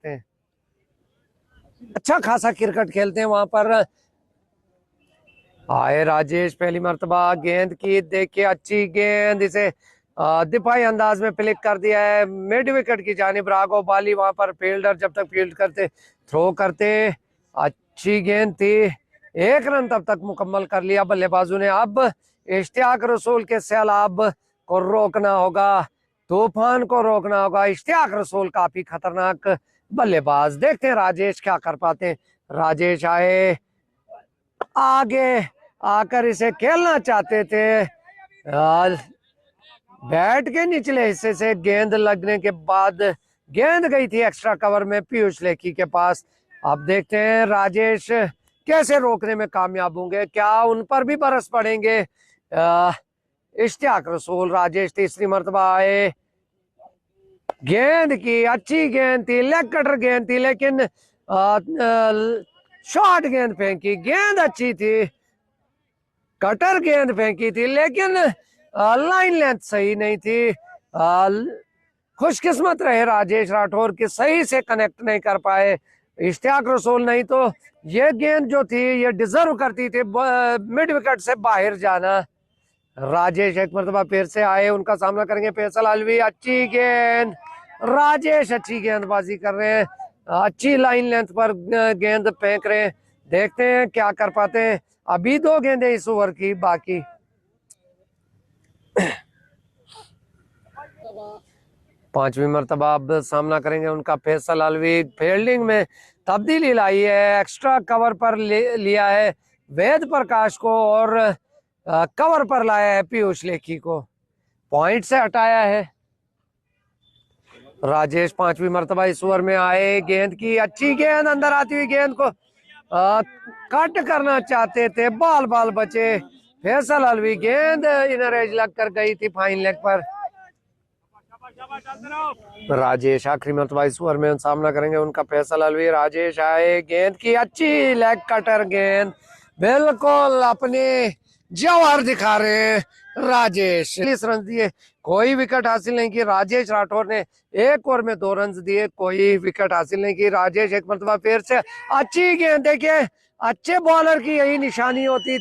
सकते हैं। अच्छा खासा क्रिकेट खेलते हैं वहां पर। आए राजेश, पहली मर्तबा गेंद की, देखिए अच्छी गेंद, इसे दिफाई अंदाज में फ्लिक कर दिया है मिड विकेट की जानिब। राघव बाली वहां पर फील्डर जब तक फील्ड करते, थ्रो करते, अच्छी गेंद थी, 1 रन तब तक मुकम्मल कर लिया बल्लेबाजों ने। अब इश्तियाक रसूल के सैलाब को रोकना होगा, तूफान को रोकना होगा। इश्तियाक रसूल काफी खतरनाक बल्लेबाज, देखते हैं राजेश क्या कर पाते हैं। राजेश आए, आगे आकर इसे खेलना चाहते थे, बैट के निचले हिस्से से गेंद लगने के बाद गेंद गई थी एक्स्ट्रा कवर में पीयूष लेखी के पास। अब देखते हैं राजेश कैसे रोकने में कामयाब होंगे, क्या उन पर भी बरस पड़ेंगे इश्तियाक रसूल। राजेश तीसरी मर्तबा आए, गेंद की, अच्छी गेंद थी, लेग कटर गेंद थी, लेकिन शॉर्ट गेंद फेंकी, गेंद अच्छी थी, कटर गेंद फेंकी थी, लेकिन लाइन लेंथ सही नहीं थी। खुशकिस्मत रहे राजेश राठौर की, सही से कनेक्ट नहीं कर पाए इश्तियाक रसूल, नहीं तो ये गेंद जो थी ये डिजर्व करती थी मिड विकेट से बाहर जाना। राजेश एक मरतबा फिर से आए, उनका सामना करेंगे फैसल अलवी, अच्छी गेंद, राजेश अच्छी गेंदबाजी कर रहे हैं, अच्छी लाइन लेंथ पर गेंद फेंक रहे हैं, देखते हैं क्या कर पाते हैं। अभी 2 गेंदें इस ओवर की बाकी। पांचवी मर्तबा अब सामना करेंगे उनका फैसल अलवी, फील्डिंग में तब्दीली लाई है, एक्स्ट्रा कवर पर लिया है वेद प्रकाश को और कवर पर लाया है पीयूष लेखी को, पॉइंट से हटाया है। राजेश पांचवी मर्तबा इस ओवर में आए, गेंद की, अच्छी गेंद, अंदर आती हुई गेंद को कट करना चाहते थे, बाल बाल बचे फैसल अलवी, गेंद इनर एज लग कर गई थी फाइन लेग पर। राजेश आखिरी मर्तबा इस ओवर में सामना करेंगे उनका फैसल अलवी। राजेश आए, गेंद की, अच्छी लेग कटर गेंद, बिल्कुल अपने जवाहर दिखा रहे हैं राजेश। 40 रन दिए, कोई विकेट हासिल नहीं की राजेश राठौर ने, 1 ओवर में 2 रन दिए, कोई विकेट हासिल नहीं की। राजेश एक मरतबा फिर से अच्छी गेंद, देखिए अच्छे बॉलर की यही निशानी होती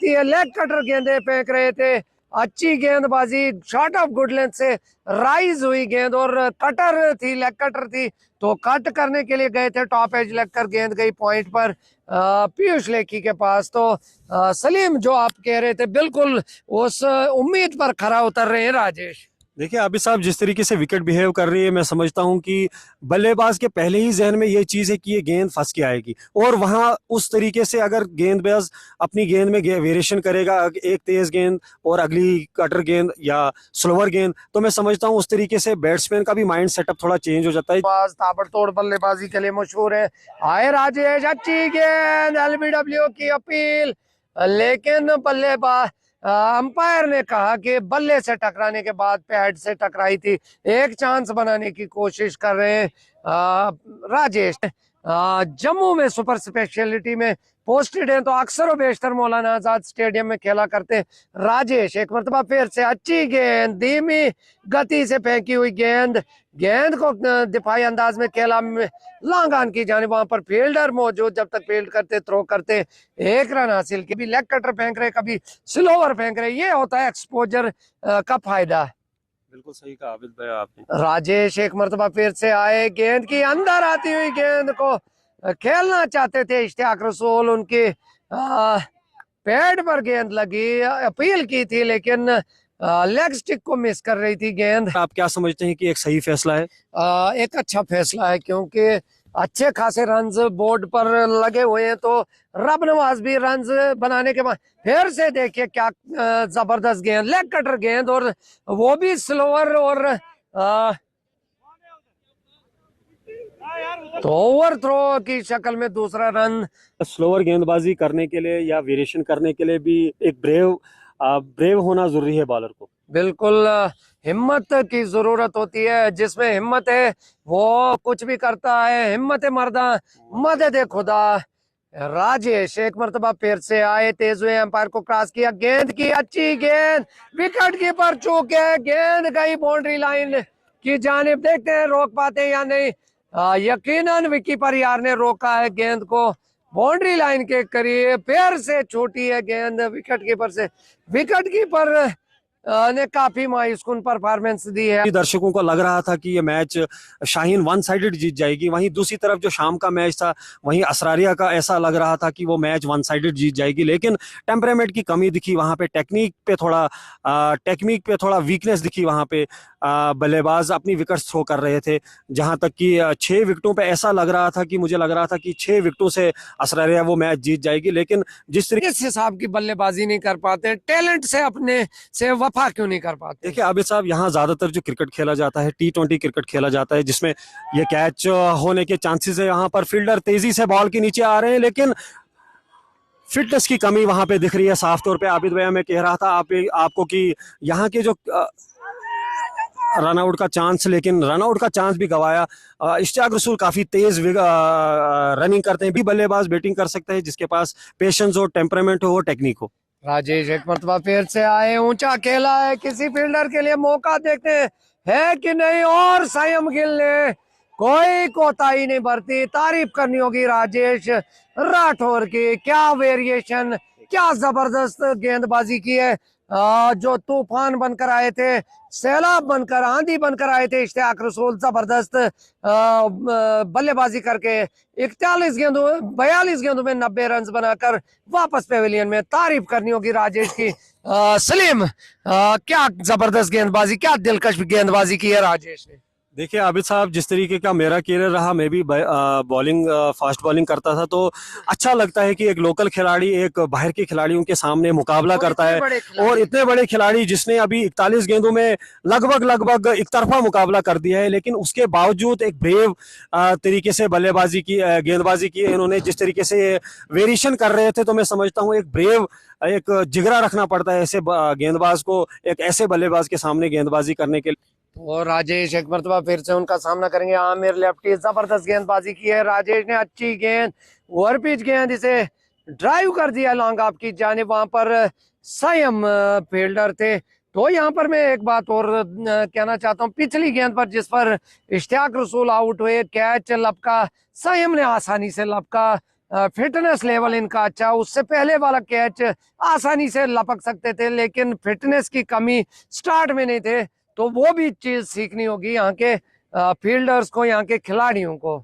है, लेग कटर गेंदे फेंक रहे थे, अच्छी गेंदबाजी, शॉट ऑफ गुड लेंथ से राइज हुई गेंद और कटर थी, लेग कटर थी, तो कट करने के लिए गए थे, टॉप एज लग कर गेंद गई पॉइंट पर पीयूष लेखी के पास। तो सलीम, जो आप कह रहे थे बिल्कुल उस उम्मीद पर खरा उतर रहे हैं राजेश। देखिए आबिद साहब, जिस तरीके से विकेट बिहेव कर रही है, मैं समझता हूं कि बल्लेबाज के पहले ही जहन में ये चीज है कि ये गेंद फंस के आएगी, और वहां उस तरीके से अगर गेंदबाज अपनी गेंद में वेरिएशन करेगा, एक तेज गेंद और अगली कटर गेंद या स्लोअर गेंद, तो मैं समझता हूं उस तरीके से बैट्समैन का भी माइंड सेटअप थोड़ा चेंज हो जाता है। ताबड़तोड़ बल्लेबाजी के लिए मशहूर है। आए राजेश, अच्छी गेंद, एलबीडब्ल्यू की अपील, लेकिन बल्लेबाज अंपायर ने कहा कि बल्ले से टकराने के बाद पैड से टकराई थी, एक चांस बनाने की कोशिश कर रहे हैं राजेश। जम्मू में सुपर स्पेशलिटी में पोस्टेड हैं, तो अक्सर व बेशतर मौलाना आजाद स्टेडियम में खेला करते हैं राजेश। एक मरतबा फिर से अच्छी गेंद, धीमी गति से फेंकी हुई गेंद, गेंद को दिफाई अंदाज में खेला लॉन्ग ऑन की जाने, वहां पर फील्डर मौजूद, जब तक फील्ड करते, थ्रो करते, 1 रन हासिल, कभी लेग कटर फेंक रहे, कभी स्लोअर फेंक रहे, ये होता है एक्सपोजर का फायदा। बिल्कुल सही कहा आबिद भाई आपने। राजेश एक मरतबा फिर से आए, गेंद की, अंदर आती हुई गेंद को खेलना चाहते थे इश्तियाक रसूल, उनके पैड पर गेंद लगी, अपील की थी, लेकिन लेग स्टिक को मिस कर रही थी गेंद। आप क्या समझते हैं कि एक सही फैसला है? एक अच्छा फैसला है, क्योंकि अच्छे खासे रन्स बोर्ड पर लगे हुए हैं, तो रब नवाज भी रन्स बनाने के बाद फिर से देखिए क्या जबरदस्त गेंद, लेग कटर गेंद, और वो भी स्लोअर, और तो ओवर थ्रो की शक्ल में दूसरा रन। स्लोअर गेंदबाजी करने के लिए या वेरिएशन करने के लिए भी एक ब्रेव होना जरूरी है बॉलर को। बिल्कुल, हिम्मत की जरूरत होती है, जिसमें हिम्मत है वो कुछ भी करता है, हिम्मत मर्दा मदद खुदा। राजेश एक मरतबा फिर से आए, तेज हुए, अंपायर को क्रॉस किया, गेंद की, अच्छी गेंद, विकेट कीपर चूक है, गेंद गई बाउंड्री लाइन की जानिब, देखते हैं रोक पाते हैं या नहीं। यकीनन विकी परियार ने रोका है गेंद को बाउंड्री लाइन के करीब, पैर से छोटी है गेंद विकेट कीपर से। विकेट कीपर ने काफी मायूसकुन परफॉर्मेंस दी है। दर्शकों को लग रहा था कि ये मैच शाहीन वन साइडेड जीत जाएगी, वहीं दूसरी तरफ जो शाम का मैच था वहीं असरारिया का ऐसा लग रहा था कि वो मैच वन साइडेड जीत जाएगी, लेकिन टेम्परामेंट की कमी दिखी वहां पे, टेक्निक पे थोड़ा वीकनेस दिखी वहां पे। बल्लेबाज अपनी विकेट्स थ्रो कर रहे थे, जहां तक कि 6 विकेटों पे ऐसा लग रहा था कि मुझे लग रहा था कि 6 विकेटों से असरारिया वो मैच जीत जाएगी, लेकिन जिस तरीके इस हिसाब की बल्लेबाजी नहीं कर पाते, टैलेंट से अपने से वफा क्यों नहीं कर पाते? देखिए आबिद साहब, यहाँ ज्यादातर जो क्रिकेट खेला जाता है T20 क्रिकेट खेला जाता है, जिसमें ये कैच होने के चांसेस है। यहाँ पर फील्डर तेजी से बॉल के नीचे आ रहे हैं, लेकिन फिटनेस की कमी वहां पे दिख रही है साफ तौर पे। आबिद भैया, मैं कह रहा था आपको कि यहाँ के जो रनआउट का चांस, लेकिन रनआउट का चांस भी गवाया। इश्तियाक रसूल काफी तेज रनिंग करते हैं, भी बल्लेबाज बैटिंग कर सकते हैं जिसके पास पेशेंस हो, टेम्परामेंट हो, टेक्निक हो। राजेश एक मरतबा फिर से आए, ऊंचा खेला है, किसी फील्डर के लिए मौका देखते हैं है कि नहीं, और संयम गिल ने कोई कोताही नहीं बरती। तारीफ करनी होगी राजेश राठौर की, क्या वेरिएशन, क्या जबरदस्त गेंदबाजी की है। जो तूफान बनकर आए थे, सैलाब बनकर, आंधी बनकर आए थे इश्तियाक रसूल, जबरदस्त बल्लेबाजी करके 42 गेंदों में 90 रन बनाकर वापस पेविलियन में। तारीफ करनी होगी राजेश की। सलीम, क्या जबरदस्त गेंदबाजी, क्या दिलकश गेंदबाजी की है राजेश ने। देखिए आबिद साहब, जिस तरीके का मेरा कैरियर रहा, मैं भी बॉलिंग फास्ट बॉलिंग करता था, तो अच्छा लगता है कि एक लोकल खिलाड़ी एक बाहर के खिलाड़ियों के सामने मुकाबला करता है, और इतने बड़े खिलाड़ी जिसने अभी 41 गेंदों में लगभग एक तरफा मुकाबला कर दिया है, लेकिन उसके बावजूद एक ब्रेव तरीके से बल्लेबाजी की, गेंदबाजी की है इन्होंने। जिस तरीके से वेरिएशन कर रहे थे, तो मैं समझता हूँ एक ब्रेव, एक जिगरा रखना पड़ता है ऐसे गेंदबाज को, एक ऐसे बल्लेबाज के सामने गेंदबाजी करने के लिए। और राजेश एक मरतबा फिर से उनका सामना करेंगे। आमिर लेफ्टी, जबरदस्त गेंदबाजी की है राजेश ने, अच्छी गेंद, ओवर पिच गेंद, इसे ड्राइव कर दिया लॉन्ग ऑफ की जानिब। वहां पर संयम फील्डर थे। तो यहाँ पर मैं एक बात और कहना चाहता हूँ, पिछली गेंद पर जिस पर इश्तियाक रसूल आउट हुए, कैच लपका, संयम ने आसानी से लपका, फिटनेस लेवल इनका अच्छा। उससे पहले वाला कैच आसानी से लपक सकते थे, लेकिन फिटनेस की कमी स्टार्ट में नहीं थे। तो वो भी चीज सीखनी होगी यहाँ के फील्डर्स को, यहाँ के खिलाड़ियों को।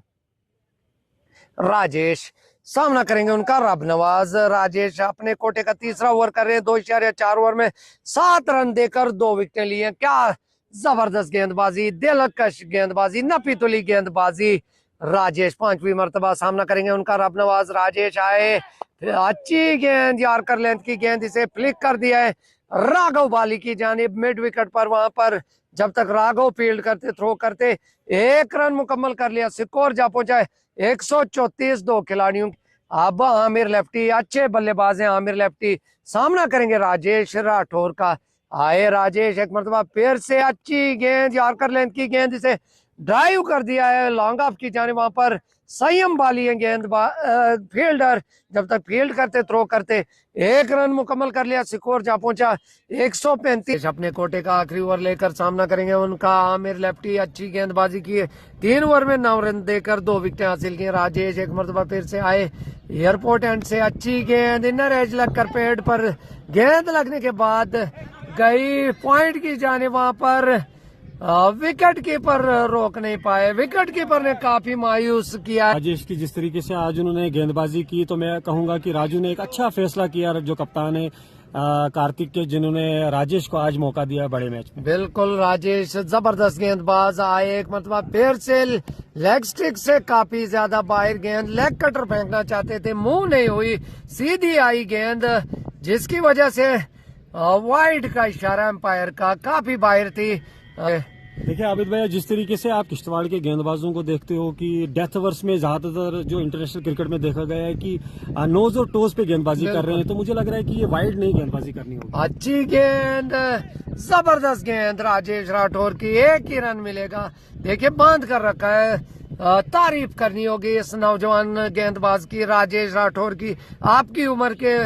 राजेश सामना करेंगे उनका रब नवाज। राजेश अपने कोटे का तीसरा ओवर कर रहे हैं, 2.4 ओवर में 7 रन देकर 2 विकेटें ली हैं। क्या जबरदस्त गेंदबाजी, दिलकश गेंदबाजी, नपीतुली गेंदबाजी। राजेश 5वीं मरतबा सामना करेंगे उनका रब नवाज। राजेश आए, अच्छी गेंद, यार्कर लेंथ की गेंद, इसे फ्लिक कर दिया है राघव बाली की जानिब मिड विकेट पर। वहां पर जब तक राघव फील्ड करते, थ्रो करते, 1 रन मुकम्मल कर लिया, स्कोर जा पहुंचा है 134 2 खिलाड़ियों। अब आमिर लेफ्टी, अच्छे बल्लेबाज हैं आमिर लेफ्टी, सामना करेंगे राजेश राठौर का। आए राजेश एक मरतबा फिर से, अच्छी गेंद, यार्कर लेंथ की गेंद, इसे ड्राइव कर दिया है लॉन्ग ऑफ की जानिब। वहां पर संयम बाली है फील्डर, जब तक फील्ड करते, थ्रो करते, 1 रन मुकम्मल कर लिया, स्कोर जा पहुंचा 135। अपने कोटे का आखिरी ओवर लेकर सामना करेंगे उनका आमिर लेफ्टी, अच्छी गेंदबाजी की है, 3 ओवर में 9 रन देकर 2 विकेटें हासिल की। राजेश एक मरतबा फिर से आए, एयरपोर्ट एंड से अच्छी गेंद, इनर एज लगकर पेड़ पर गेंद लगने के बाद गई पॉइंट की जाने। वहां पर विकेट कीपर रोक नहीं पाए, विकेट कीपर ने काफी मायूस किया। राजेश की जिस तरीके से आज उन्होंने गेंदबाजी की, तो मैं कहूंगा कि राजू ने एक अच्छा फैसला किया, जो कप्तान है कार्तिक के, जिन्होंने राजेश को आज मौका दिया बड़े मैच में। बिल्कुल, राजेश जबरदस्त गेंदबाज आए, एक मतलब फिर से लेग स्टिक से काफी ज्यादा बाहर गेंद, लेग कटर फेंकना चाहते थे, मुंह नहीं हुई, सीधी आई गेंद, जिसकी वजह से वाइड का इशारा एम्पायर का, काफी बाहर थी। देखिए आबिद भाई, जिस तरीके से आप किश्तवाड़ के गेंदबाजों को देखते हो कि डेथ ओवर्स में ज्यादातर जो इंटरनेशनल क्रिकेट में देखा गया है कि नोज और टोज पे गेंदबाजी कर रहे हैं, तो मुझे लग रहा है कि ये वाइड नहीं गेंदबाजी करनी होगी। अच्छी गेंद, जबरदस्त गेंद राजेश राठौर की, 1 ही रन मिलेगा। देखिए बांध कर रखा है, तारीफ करनी होगी इस नौजवान गेंदबाज की, राजेश राठौर की। आपकी उम्र के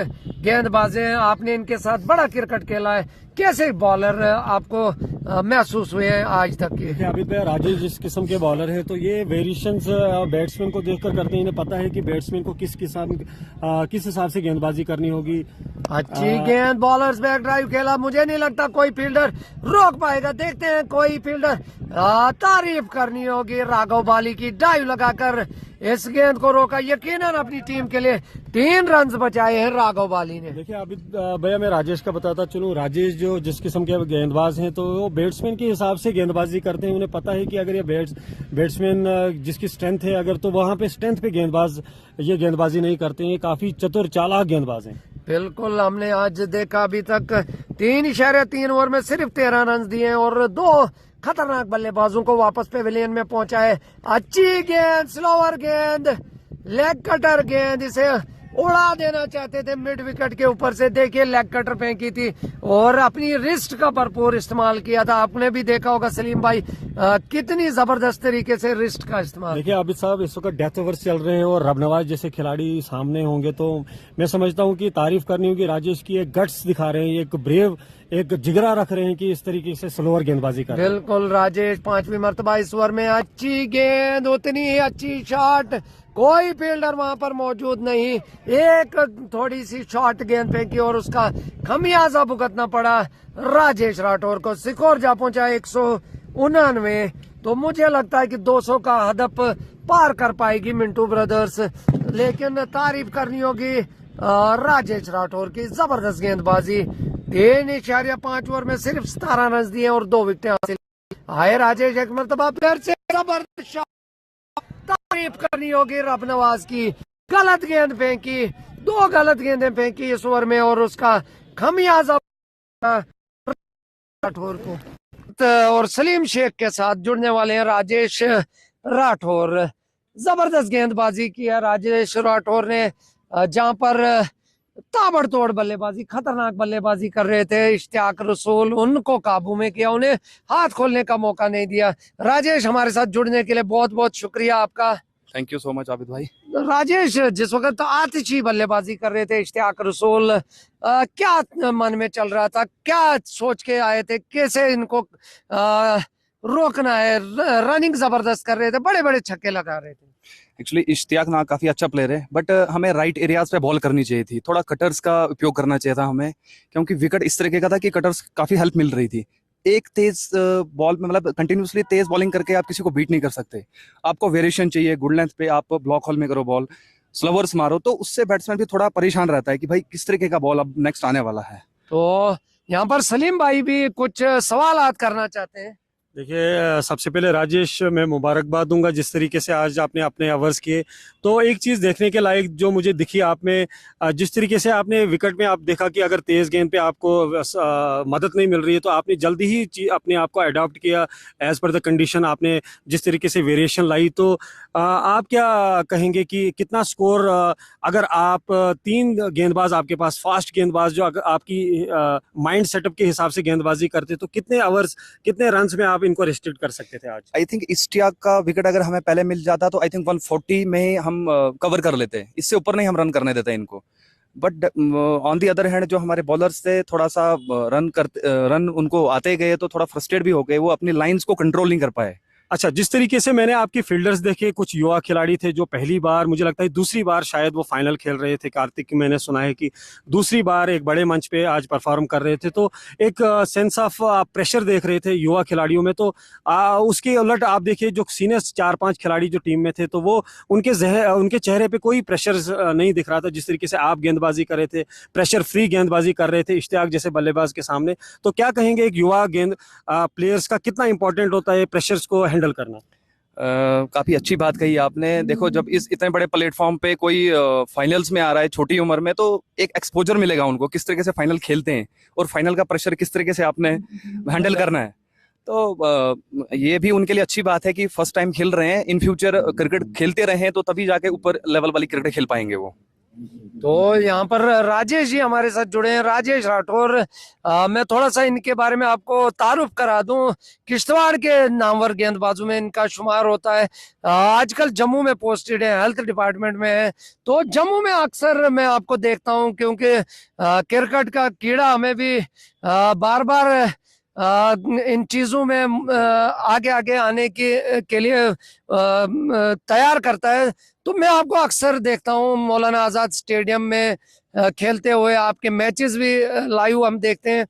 गेंदबाज हैं, आपने इनके साथ बड़ा क्रिकेट खेला है, कैसे बॉलर आपको महसूस हुए हैं आज तक के? देखिए आबिद भाई, राजेश जिस किस्म के बॉलर है तो ये वेरिएशंस बैट्समैन को देखकर करते हैं। इन्हें पता है कि बैट्समैन को किस हिसाब से गेंदबाजी करनी होगी। अच्छी गेंद, बॉलर्स बैक ड्राइव खेला, मुझे नहीं लगता कोई फील्डर रोक पाएगा। देखते हैं कोई फील्डर, तारीफ करनी होगी राघव बाली की, डाइव लगाकर इस गेंद को रोका। यकीनन अपनी टीम के लिए 3 रन बचाए हैं राघव बाली ने। देखिए अभी भैया मैं राजेश का बताता चलूं, राजेश जो जिस किस्म के गेंदबाज हैं तो वो बैट्समैन के हिसाब से गेंदबाजी करते हैं। उन्हें पता है कि अगर ये बैट्समैन जिसकी स्ट्रेंथ है अगर, तो वहां पे स्ट्रेंथ पे गेंदबाज ये गेंदबाजी नहीं करते हैं। काफी चतुर चालाक गेंदबाज हैं। बिल्कुल, हमने आज देखा अभी तक 3.3 ओवर में सिर्फ 13 रन दिए हैं और 2 खतरनाक बल्लेबाजों को वापस पेविलियन में पहुंचा है। अच्छी गेंद, स्लोअर गेंद, लेग कटर गेंद, इसे उड़ा देना चाहते थे मिड विकेट के ऊपर से। देखिए लेग कटर फेंकी थी और अपनी रिस्ट का भरपूर इस्तेमाल किया था। आपने भी देखा होगा सलीम भाई, कितनी जबरदस्त तरीके से रिस्ट का इस्तेमाल। देखिए आबिद साहब, इस वक्त डेथ ओवर्स चल रहे हैं और रबनवाज जैसे खिलाड़ी सामने होंगे तो मैं समझता हूं कि तारीफ करनी होगी राजेश की। एक गट्स दिखा रहे हैं, एक ब्रेव, एक जिगरा रख रहे हैं कि इस तरीके से स्लोअर गेंदबाजी कर। बिल्कुल, राजेश 5वीं मर्तबा इस ओवर में। अच्छी गेंद, उतनी ही अच्छी शॉट, कोई फील्डर वहां पर मौजूद नहीं। एक थोड़ी सी शॉर्ट गेंद फेंकी और उसका खमियाजा भुगतना पड़ा राजेश राठौर को। स्कोर जा पहुंचा 199। तो मुझे लगता है कि 200 का हदफ पार कर पाएगी मिंटू ब्रदर्स। लेकिन तारीफ करनी होगी राजेश राठौर की, जबरदस्त गेंदबाजी। 3.5 ओवर में सिर्फ 17 रन दिए और 2 विकेटें हासिल। आए राजेश एक मरतबा फिर से जबरदस्त शॉट। तारीफ करनी होगी रब नवाज की, गलत गेंद फेंकी, 2 गलत गेंदें फेंकी इस ओवर में और उसका खमियाजा राठौर को। और सलीम शेख के साथ जुड़ने वाले हैं राजेश राठौर। जबरदस्त गेंदबाजी की है राजेश राठौर ने, जहां पर ताबड़तोड़ बल्लेबाजी, खतरनाक बल्लेबाजी कर रहे थे इश्तियाक रसूल, उनको काबू में किया, उन्हें हाथ खोलने का मौका नहीं दिया। राजेश, हमारे साथ जुड़ने के लिए बहुत बहुत शुक्रिया आपका। Thank you so much Abid भाई। राजेश, जिस वक्त आतिशी बल्लेबाजी कर रहे थे इश्तियाक रसूल, क्या मन में चल रहा था, क्या सोच के आए थे, कैसे इनको रोकना है? रनिंग जबरदस्त कर रहे थे, बड़े बड़े छक्के लगा रहे थे। एक्चुअली इश्तियाक ना काफ़ी अच्छा प्लेयर है, बट हमें राइट एरियाज पे बॉल करनी चाहिए थी। थोड़ा कटर्स का उपयोग करना चाहिए था हमें, क्योंकि विकेट इस तरीके का था कि कटर्स काफ़ी हेल्प मिल रही थी। एक तेज बॉल में, मतलब कंटिन्यूसली तेज बॉलिंग करके आप किसी को बीट नहीं कर सकते। आपको वेरिएशन चाहिए, गुड लेंथ पे आप ब्लॉक होल में करो बॉल, स्लोवर्स मारो, तो उससे बैट्समैन भी थोड़ा परेशान रहता है कि भाई किस तरीके का बॉल अब नेक्स्ट आने वाला है। तो यहाँ पर सलीम भाई भी कुछ सवालात करना चाहते हैं। देखिए सबसे पहले राजेश, मैं मुबारकबाद दूंगा जिस तरीके से आज आपने अपने ओवर्स किए। तो एक चीज़ देखने के लायक जो मुझे दिखी आप में, जिस तरीके से आपने विकेट में आप देखा कि अगर तेज़ गेंद पे आपको मदद नहीं मिल रही है तो आपने जल्दी ही अपने आप को अडॉप्ट किया एज पर द कंडीशन। आपने जिस तरीके से वेरिएशन लाई, तो आप क्या कहेंगे कि कितना स्कोर, अगर आप 3 गेंदबाज आपके पास, फास्ट गेंदबाज जो अगर आपकी माइंड सेटअप के हिसाब से गेंदबाजी करते तो कितने ओवर्स, कितने रन में आप इनको रिस्ट्रिक्ट कर सकते थे आज? आई थिंक इश्तियाक का विकेट अगर हमें पहले मिल जाता तो आई थिंक 140 में ही हम कवर कर लेते, इससे ऊपर नहीं हम रन करने देते इनको। But on the other hand जो हमारे बॉलर्स थे, थोड़ा सा रन उनको आते गए तो थोड़ा फ्रस्ट्रेट भी हो गए, वो अपनी लाइंस को कंट्रोल नहीं कर पाए। अच्छा, जिस तरीके से मैंने आपके फील्डर्स देखे, कुछ युवा खिलाड़ी थे जो पहली बार, मुझे लगता है दूसरी बार शायद वो फाइनल खेल रहे थे। कार्तिक की मैंने सुना है कि दूसरी बार एक बड़े मंच पे आज परफॉर्म कर रहे थे, तो एक सेंस ऑफ प्रेशर देख रहे थे युवा खिलाड़ियों में। तो उसके उलट आप देखिए जो सीनियर 4-5 खिलाड़ी जो टीम में थे, तो वो उनके चेहरे पे कोई प्रेशर नहीं दिख रहा था। जिस तरीके से आप गेंदबाजी कर रहे थे, प्रेशर फ्री गेंदबाजी कर रहे थे इश्तियाक जैसे बल्लेबाज के सामने। तो क्या कहेंगे एक युवा प्लेयर्स का कितना इंपॉर्टेंट होता है प्रेशर्स को हैंडल करना? काफी अच्छी बात कही आपने। देखो, जब इस इतने बड़े प्लेटफॉर्म पे कोई फाइनल्स में आ रहा है छोटी उम्र में, तो एक एक्सपोजर मिलेगा उनको किस तरीके से फाइनल खेलते हैं और फाइनल का प्रेशर किस तरीके से आपने हैंडल करना है। तो ये भी उनके लिए अच्छी बात है कि फर्स्ट टाइम खेल रहे हैं। इन फ्यूचर क्रिकेट खेलते रहे तो तभी जाके ऊपर लेवल वाली क्रिकेट खेल पाएंगे वो। तो यहाँ पर राजेश जी हमारे साथ जुड़े हैं, राजेश राठौर। मैं थोड़ा सा इनके बारे में आपको तारुफ करा दूं। किश्तवाड़ के नामवर गेंदबाजों में इनका शुमार होता है। आजकल जम्मू में पोस्टेड है, हेल्थ डिपार्टमेंट में है। तो जम्मू में अक्सर मैं आपको देखता हूं, क्योंकि क्रिकेट का कीड़ा हमें भी बार बार इन चीजों में आगे आगे आने के लिए तैयार करता है। तो मैं आपको अक्सर देखता हूँ मौलाना आजाद स्टेडियम में खेलते हुए। आपके मैचेस भी लाइव हम देखते हैं।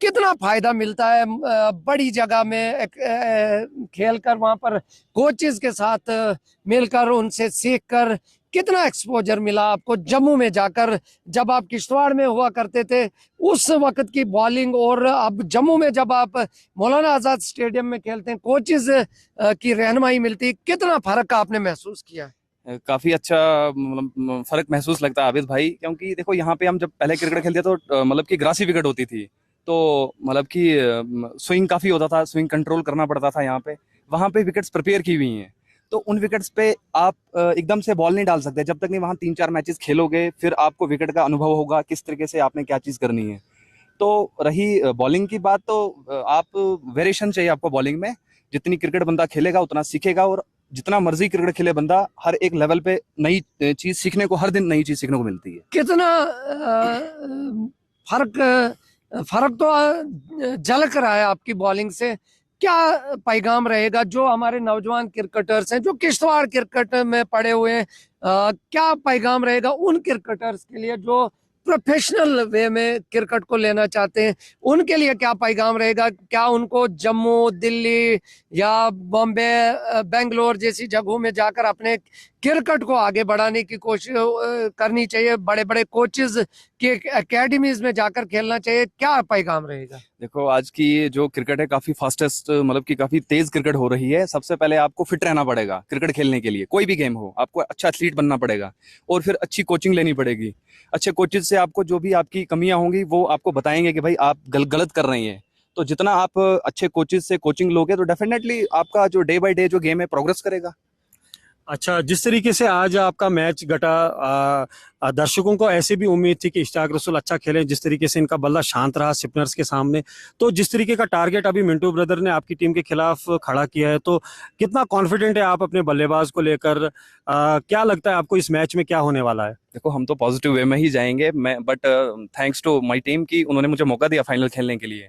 कितना फायदा मिलता है बड़ी जगह में खेल कर, वहां पर कोचेस के साथ मिलकर उनसे सीख कर। कितना एक्सपोजर मिला आपको जम्मू में जाकर, जब आप किश्तवाड़ में हुआ करते थे उस वक्त की बॉलिंग, और अब जम्मू में जब आप मौलाना आजाद स्टेडियम में खेलते हैं, कोचेस की रहनुमाई मिलती है। कितना फर्क आपने महसूस किया है? काफी अच्छा मतलब फर्क महसूस लगता है आबिद भाई, क्योंकि देखो यहाँ पे हम जब पहले क्रिकेट खेलते तो मतलब कि ग्रासी विकेट होती थी, तो मतलब कि स्विंग काफी होता था, स्विंग कंट्रोल करना पड़ता था। यहाँ पे वहां पे विकेट्स प्रिपेयर की हुई हैं, तो उन विकेट्स पे आप एकदम से बॉल नहीं डाल सकते जब तक नहीं वहां 3-4 मैचेस खेलोगे, फिर आपको विकेट का अनुभव होगा किस तरीके से आपने क्या चीज करनी है। तो रही बॉलिंग की बात, तो आप वेरिएशन चाहिए आपको बॉलिंग में। जितनी क्रिकेट बंदा खेलेगा उतना सीखेगा, और जितना मर्जी क्रिकेट खेले बंदा, हर एक लेवल पे नई चीज सीखने को, हर दिन नई चीज सीखने को मिलती है। कितना फर्क फर्क तो झलक रहा है आपकी बॉलिंग से। क्या पैगाम रहेगा जो हमारे नौजवान क्रिकेटर्स हैं, जो किश्तवाड़ क्रिकेट में पड़े हुए हैं, क्या पैगाम रहेगा उन क्रिकेटर्स के लिए जो प्रोफेशनल वे में क्रिकेट को लेना चाहते हैं? उनके लिए क्या पैगाम रहेगा? क्या उनको जम्मू, दिल्ली या बॉम्बे, बेंगलोर जैसी जगहों में जाकर अपने क्रिकेट को आगे बढ़ाने की कोशिश करनी चाहिए? बड़े बड़े कोचेस की एकेडमीज में जाकर खेलना चाहिए? क्या पैगाम रहेगा? देखो आज की जो क्रिकेट है काफी फास्टेस्ट, मतलब कि काफी तेज क्रिकेट हो रही है। सबसे पहले आपको फिट रहना पड़ेगा क्रिकेट खेलने के लिए, कोई भी गेम हो आपको अच्छा एथलीट बनना पड़ेगा, और फिर अच्छी कोचिंग लेनी पड़ेगी। अच्छे कोचेज से आपको जो भी आपकी कमियां होंगी वो आपको बताएंगे कि भाई आप गलत कर रहे हैं। तो जितना आप अच्छे कोचेज से कोचिंग लोगे तो डेफिनेटली आपका जो डे बाय डे जो गेम है प्रोग्रेस करेगा। अच्छा, जिस तरीके से आज आपका मैच घटा, दर्शकों को ऐसे भी उम्मीद थी कि इश्तियाक रसूल अच्छा खेले, जिस तरीके से इनका बल्ला शांत रहा स्पिनर्स के सामने। तो जिस तरीके का टारगेट अभी मिंटू ब्रदर ने आपकी टीम के खिलाफ खड़ा किया है, तो कितना कॉन्फिडेंट है आप अपने बल्लेबाज को लेकर? क्या लगता है आपको इस मैच में क्या होने वाला है? देखो हम तो पॉजिटिव वे में ही जाएंगे, मैं but thanks to my team की उन्होंने मुझे मौका दिया फाइनल खेलने के लिए।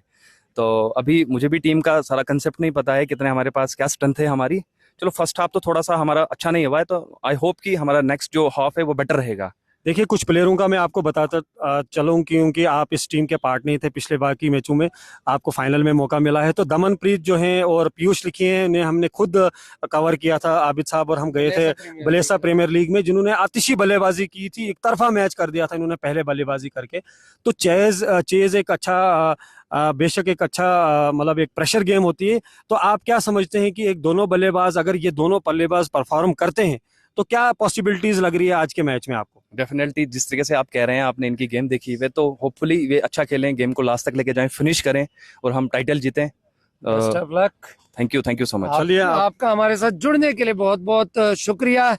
तो अभी मुझे भी टीम का सारा कंसेप्ट नहीं पता है, कितने हमारे पास क्या स्ट्रेंथ है हमारी। चलो फर्स्ट हाफ तो थोड़ा सा हमारा अच्छा नहीं हुआ है, तो आई होप कि हमारा नेक्स्ट जो हाफ है वो बेटर रहेगा। देखिए, कुछ प्लेयरों का मैं आपको बताता चलूं, क्योंकि आप इस टीम के पार्ट नहीं थे पिछले बाकी मैचों में, आपको फाइनल में मौका मिला है। तो दमनप्रीत जो हैं और पीयूष लिखी हैं, इन्हें हमने खुद कवर किया था आबिद साहब, और हम गए थे बलेसा प्रीमियर लीग में, जिन्होंने आतिशी बल्लेबाजी की थी, एक तरफा मैच कर दिया था इन्होंने पहले बल्लेबाजी करके। तो चेज एक अच्छा बेशक एक अच्छा मतलब एक प्रेशर गेम होती है। तो आप क्या समझते हैं कि एक दोनों बल्लेबाज, अगर ये दोनों बल्लेबाज परफॉर्म करते हैं तो क्या पॉसिबिलिटीज लग रही है आज के मैच में आपको? डेफिनेटली जिस तरीके से आप कह रहे हैं, आपने इनकी गेम देखी हुई है, तो होपफुली वे अच्छा खेलें, गेम को लास्ट तक लेके जाएं, फिनिश करें और हम टाइटल जीतें। Best of luck. Thank you so much. चलिए, आपका हमारे साथ जुड़ने के लिए बहुत बहुत शुक्रिया।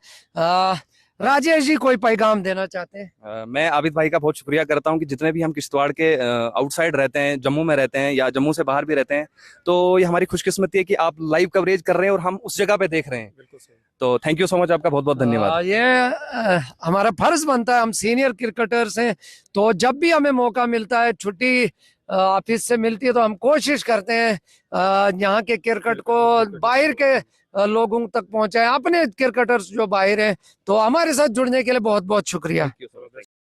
राजेश जी, कोई पैगाम देना चाहते हैं? मैं आबिद भाई का बहुत शुक्रिया करता हूं कि जितने भी हम किश्तवाड़ के आउटसाइड रहते हैं, जम्मू में रहते हैं या जम्मू से बाहर भी रहते हैं, तो ये हमारी खुशकिस्मती है कि आप लाइव कवरेज कर रहे हैं और हम उस जगह पे देख रहे हैं। तो थैंक यू सो मच, आपका बहुत बहुत धन्यवाद। ये हमारा फर्ज बनता है, हम सीनियर क्रिकेटर्स हैं, तो जब भी हमें मौका मिलता है, छुट्टी ऑफिस से मिलती है, तो हम कोशिश करते हैं यहाँ के क्रिकेट को बाहर के लोगों तक पहुंचाएं, अपने क्रिकेटर्स जो बाहर हैं। तो हमारे साथ जुड़ने के लिए बहुत बहुत शुक्रिया।